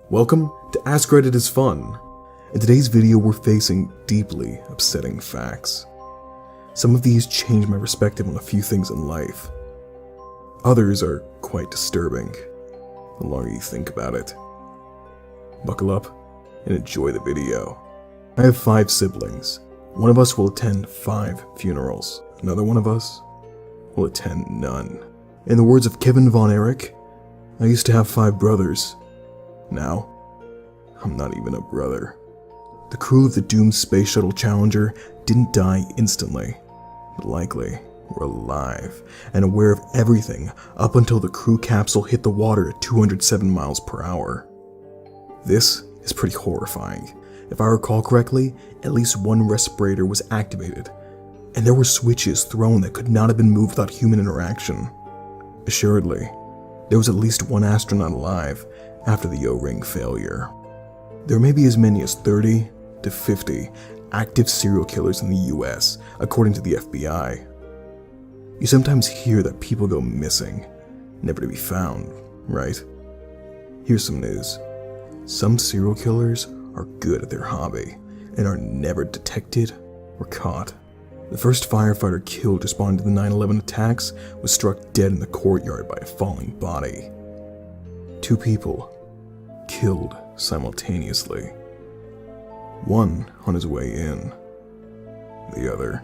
Welcome to AskReddit is Fun. In today's video, we're facing deeply upsetting facts. Some of these change my perspective on a few things in life. Others are quite disturbing, the longer you think about it. Buckle up and enjoy the video. I have 5 siblings. One of us will attend 5 funerals. Another one of us will attend none. In the words of Kevin Von Erich, I used to have 5 brothers. Now, I'm not even a brother. The crew of the doomed Space Shuttle Challenger didn't die instantly, but likely were alive and aware of everything up until the crew capsule hit the water at 207 miles per hour. This is pretty horrifying. If I recall correctly, at least one respirator was activated, and there were switches thrown that could not have been moved without human interaction. Assuredly, there was at least one astronaut alive after the O-ring failure. There may be as many as 30 to 50 active serial killers in the US, according to the FBI. You sometimes hear that people go missing, never to be found, right? Here's some news. Some serial killers are good at their hobby and are never detected or caught. The first firefighter killed responding to the 9/11 attacks was struck dead in the courtyard by a falling body. 2 people killed simultaneously. One on his way in, the other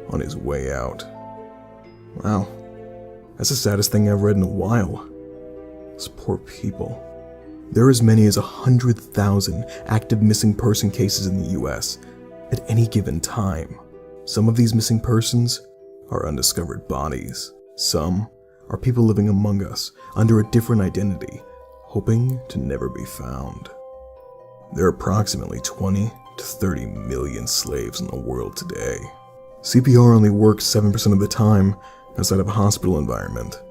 on his way out. Wow, that's the saddest thing I've read in a while. Those poor people. There are as many as 100,000 active missing person cases in the US at any given time. Some of these missing persons are undiscovered bodies. Some are people living among us under a different identity, hoping to never be found. There are approximately 20 to 30 million slaves in the world today. CPR only works 7% of the time outside of a hospital environment.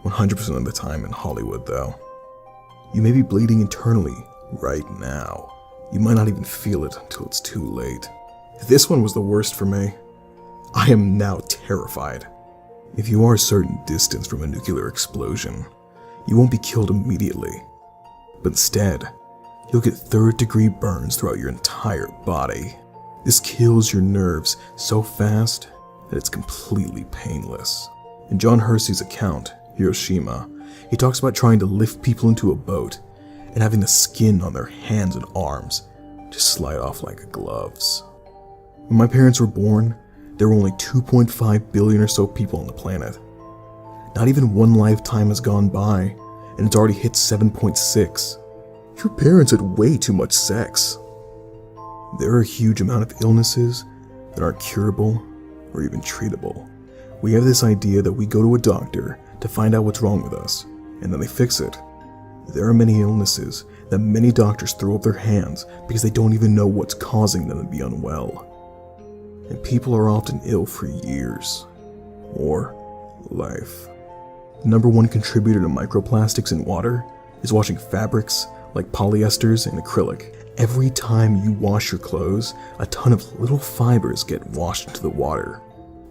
100% of the time in Hollywood, though. You may be bleeding internally right now. You might not even feel it until it's too late. This one was the worst for me. I am now terrified. If you are a certain distance from a nuclear explosion, you won't be killed immediately, but instead, you'll get 3rd-degree burns throughout your entire body. This kills your nerves so fast that it's completely painless. In John Hersey's account, Hiroshima, he talks about trying to lift people into a boat and having the skin on their hands and arms just slide off like gloves. When my parents were born, there were only 2.5 billion or so people on the planet. Not even one lifetime has gone by, and it's already hit 7.6. Your parents had way too much sex. There are a huge amount of illnesses that aren't curable or even treatable. We have this idea that we go to a doctor to find out what's wrong with us, and then they fix it. There are many illnesses that many doctors throw up their hands because they don't even know what's causing them to be unwell. And people are often ill for years, or life. The #1 contributor to microplastics in water is washing fabrics like polyesters and acrylic. Every time you wash your clothes, a ton of little fibers get washed into the water.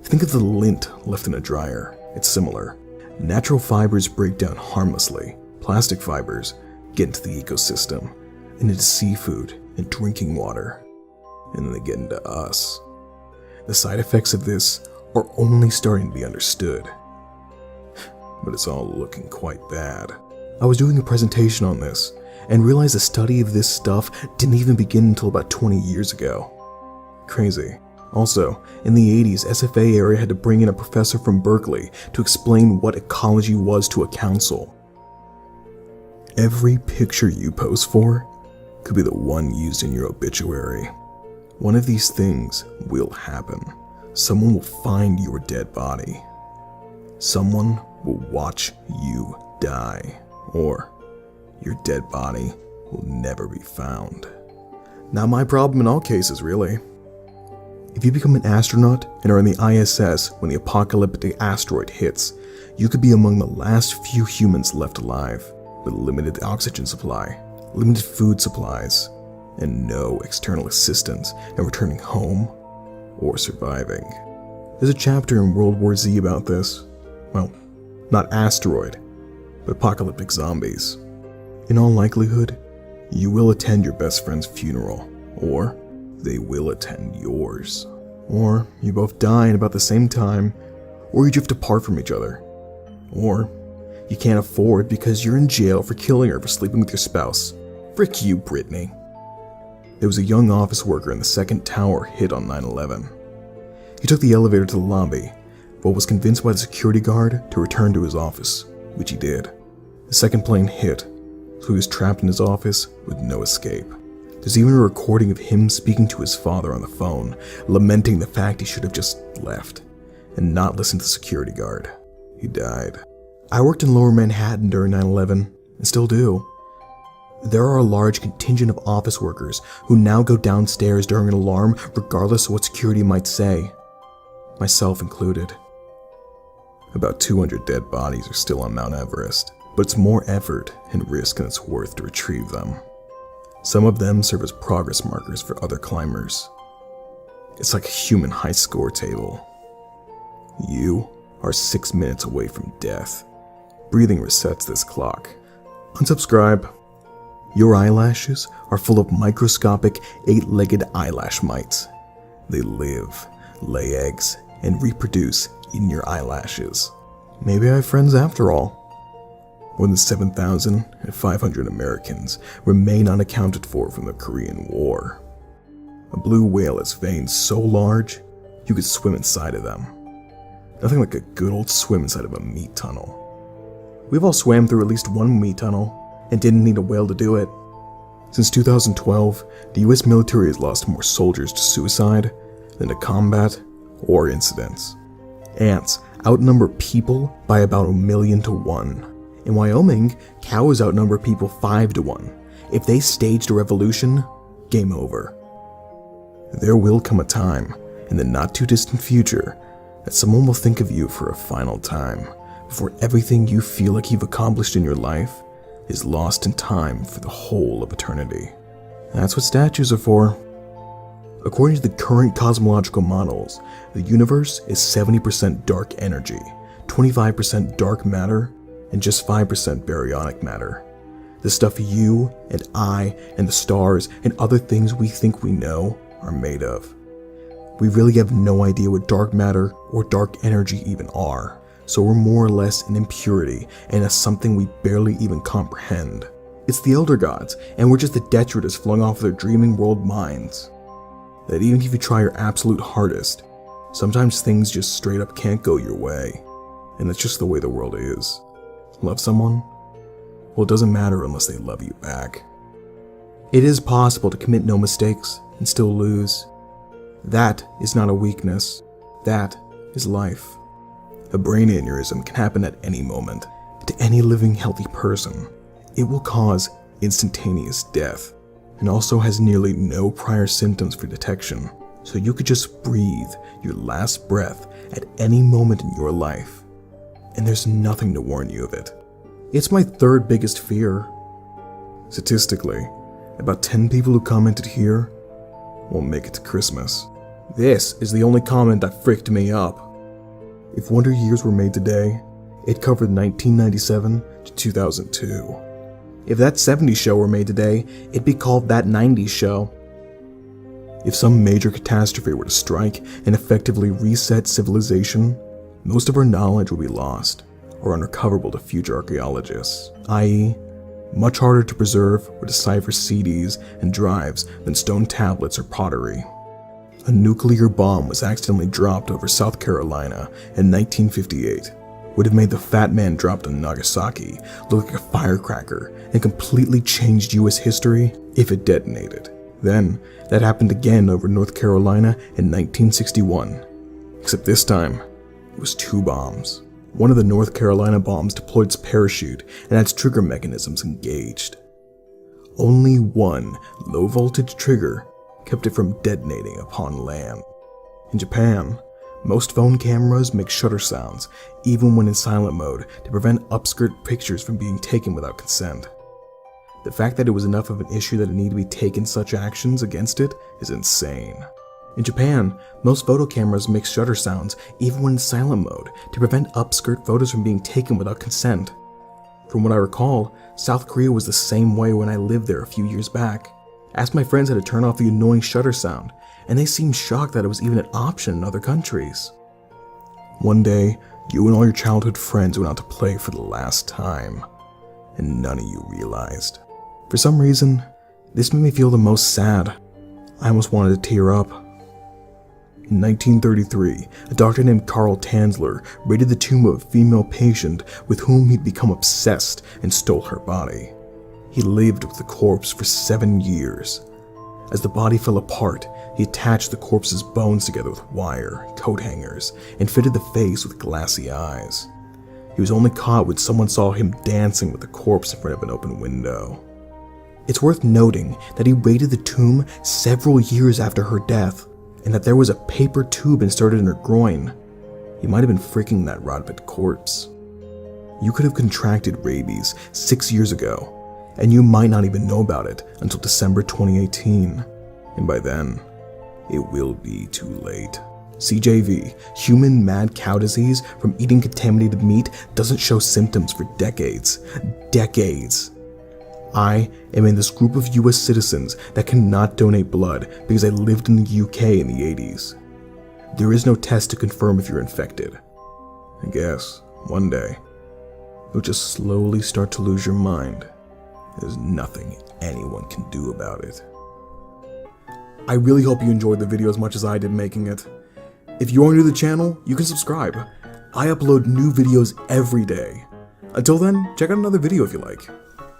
Think of the lint left in a dryer. It's similar. Natural fibers break down harmlessly. Plastic fibers get into the ecosystem, and into seafood and drinking water, and then they get into us. The side effects of this are only starting to be understood, but it's all looking quite bad. I was doing a presentation on this and realized the study of this stuff didn't even begin until about 20 years ago. Crazy. Also, in the 80s, SFA area had to bring in a professor from Berkeley to explain what ecology was to a council. Every picture you pose for could be the one used in your obituary. One of these things will happen. Someone will find your dead body. Someone will watch you die, or your dead body will never be found. Not my problem in all cases, really. If you become an astronaut and are in the ISS when the apocalyptic asteroid hits, you could be among the last few humans left alive, with limited oxygen supply, limited food supplies, and no external assistance in returning home or surviving. There's a chapter in World War Z about this. Well, not asteroid, but apocalyptic zombies. In all likelihood, you will attend your best friend's funeral, or they will attend yours. Or you both die at about the same time, or you drift apart from each other. Or you can't afford because you're in jail for killing her for sleeping with your spouse. Frick you, Brittany. There was a young office worker in the second tower hit on 9/11. He took the elevator to the lobby, but was convinced by the security guard to return to his office, which he did. The second plane hit, so he was trapped in his office with no escape. There's even a recording of him speaking to his father on the phone, lamenting the fact he should have just left and not listened to the security guard. He died. I worked in Lower Manhattan during 9/11, and still do. There are a large contingent of office workers who now go downstairs during an alarm regardless of what security might say, myself included. About 200 dead bodies are still on Mount Everest, but it's more effort and risk than it's worth to retrieve them. Some of them serve as progress markers for other climbers. It's like a human high score table. You are 6 minutes away from death. Breathing resets this clock. Unsubscribe. Your eyelashes are full of microscopic 8-legged eyelash mites. They live, lay eggs, and reproduce in your eyelashes. Maybe I have friends after all. More than 7,500 Americans remain unaccounted for from the Korean War. A blue whale has veins so large, you could swim inside of them. Nothing like a good old swim inside of a meat tunnel. We've all swam through at least one meat tunnel, and didn't need a whale to do it. Since 2012, the US military has lost more soldiers to suicide than to combat or incidents. Ants outnumber people by about 1,000,000 to 1. In Wyoming, cows outnumber people 5 to 1. If they staged a revolution, game over. There will come a time, in the not too distant future, that someone will think of you for a final time, before everything you feel like you've accomplished in your life is lost in time for the whole of eternity. That's what statues are for. According to the current cosmological models, the universe is 70% dark energy, 25% dark matter, and just 5% baryonic matter. The stuff you and I and the stars and other things we think we know are made of. We really have no idea what dark matter or dark energy even are, so we're more or less an impurity and as something we barely even comprehend. It's the elder gods, and we're just the detritus flung off their dreaming world minds. That even if you try your absolute hardest, sometimes things just straight up can't go your way, and that's just the way the world is. Love someone? Well, it doesn't matter unless they love you back. It is possible to commit no mistakes and still lose. That is not a weakness. That is life. A brain aneurysm can happen at any moment to any living healthy person. It will cause instantaneous death and also has nearly no prior symptoms for detection, so you could just breathe your last breath at any moment in your life, and there's nothing to warn you of it. It's my third biggest fear. Statistically, about 10 people who commented here won't make it to Christmas. This is the only comment that fricked me up. If Wonder Years were made today, it covered 1997 to 2002. If that 70s show were made today, it'd be called That 90s Show. If some major catastrophe were to strike and effectively reset civilization, most of our knowledge would be lost or unrecoverable to future archaeologists, i.e., much harder to preserve or decipher CDs and drives than stone tablets or pottery. A nuclear bomb was accidentally dropped over South Carolina in 1958. Would have made the fat man dropped on Nagasaki look like a firecracker and completely changed US history if it detonated. Then, that happened again over North Carolina in 1961. Except this time, it was 2 bombs. One of the North Carolina bombs deployed its parachute and had its trigger mechanisms engaged. Only one low-voltage trigger kept it from detonating upon land. In Japan, most phone cameras make shutter sounds, even when in silent mode, to prevent upskirt pictures from being taken without consent. The fact that it was enough of an issue that it needed to be taken such actions against it is insane. In Japan, most photo cameras make shutter sounds, even when in silent mode, to prevent upskirt photos from being taken without consent. From what I recall, South Korea was the same way when I lived there a few years back. I asked my friends how to turn off the annoying shutter sound, and they seemed shocked that it was even an option in other countries. One day, you and all your childhood friends went out to play for the last time, and none of you realized. For some reason, this made me feel the most sad. I almost wanted to tear up. In 1933, a doctor named Carl Tanzler raided the tomb of a female patient with whom he'd become obsessed and stole her body. He lived with the corpse for 7 years. As the body fell apart, he attached the corpse's bones together with wire, coat hangers, and fitted the face with glassy eyes. He was only caught when someone saw him dancing with the corpse in front of an open window. It's worth noting that he raided the tomb several years after her death, and that there was a paper tube inserted in her groin. He might have been freaking that rotted corpse. You could have contracted rabies 6 years ago, and you might not even know about it until December 2018. And by then, it will be too late. CJV, human mad cow disease from eating contaminated meat, doesn't show symptoms for decades. Decades. I am in this group of US citizens that cannot donate blood because I lived in the UK in the 80s. There is no test to confirm if you're infected. I guess, one day, you'll just slowly start to lose your mind. There's nothing anyone can do about it. I really hope you enjoyed the video as much as I did making it. If you are new to the channel, you can subscribe. I upload new videos every day. Until then, check out another video if you like.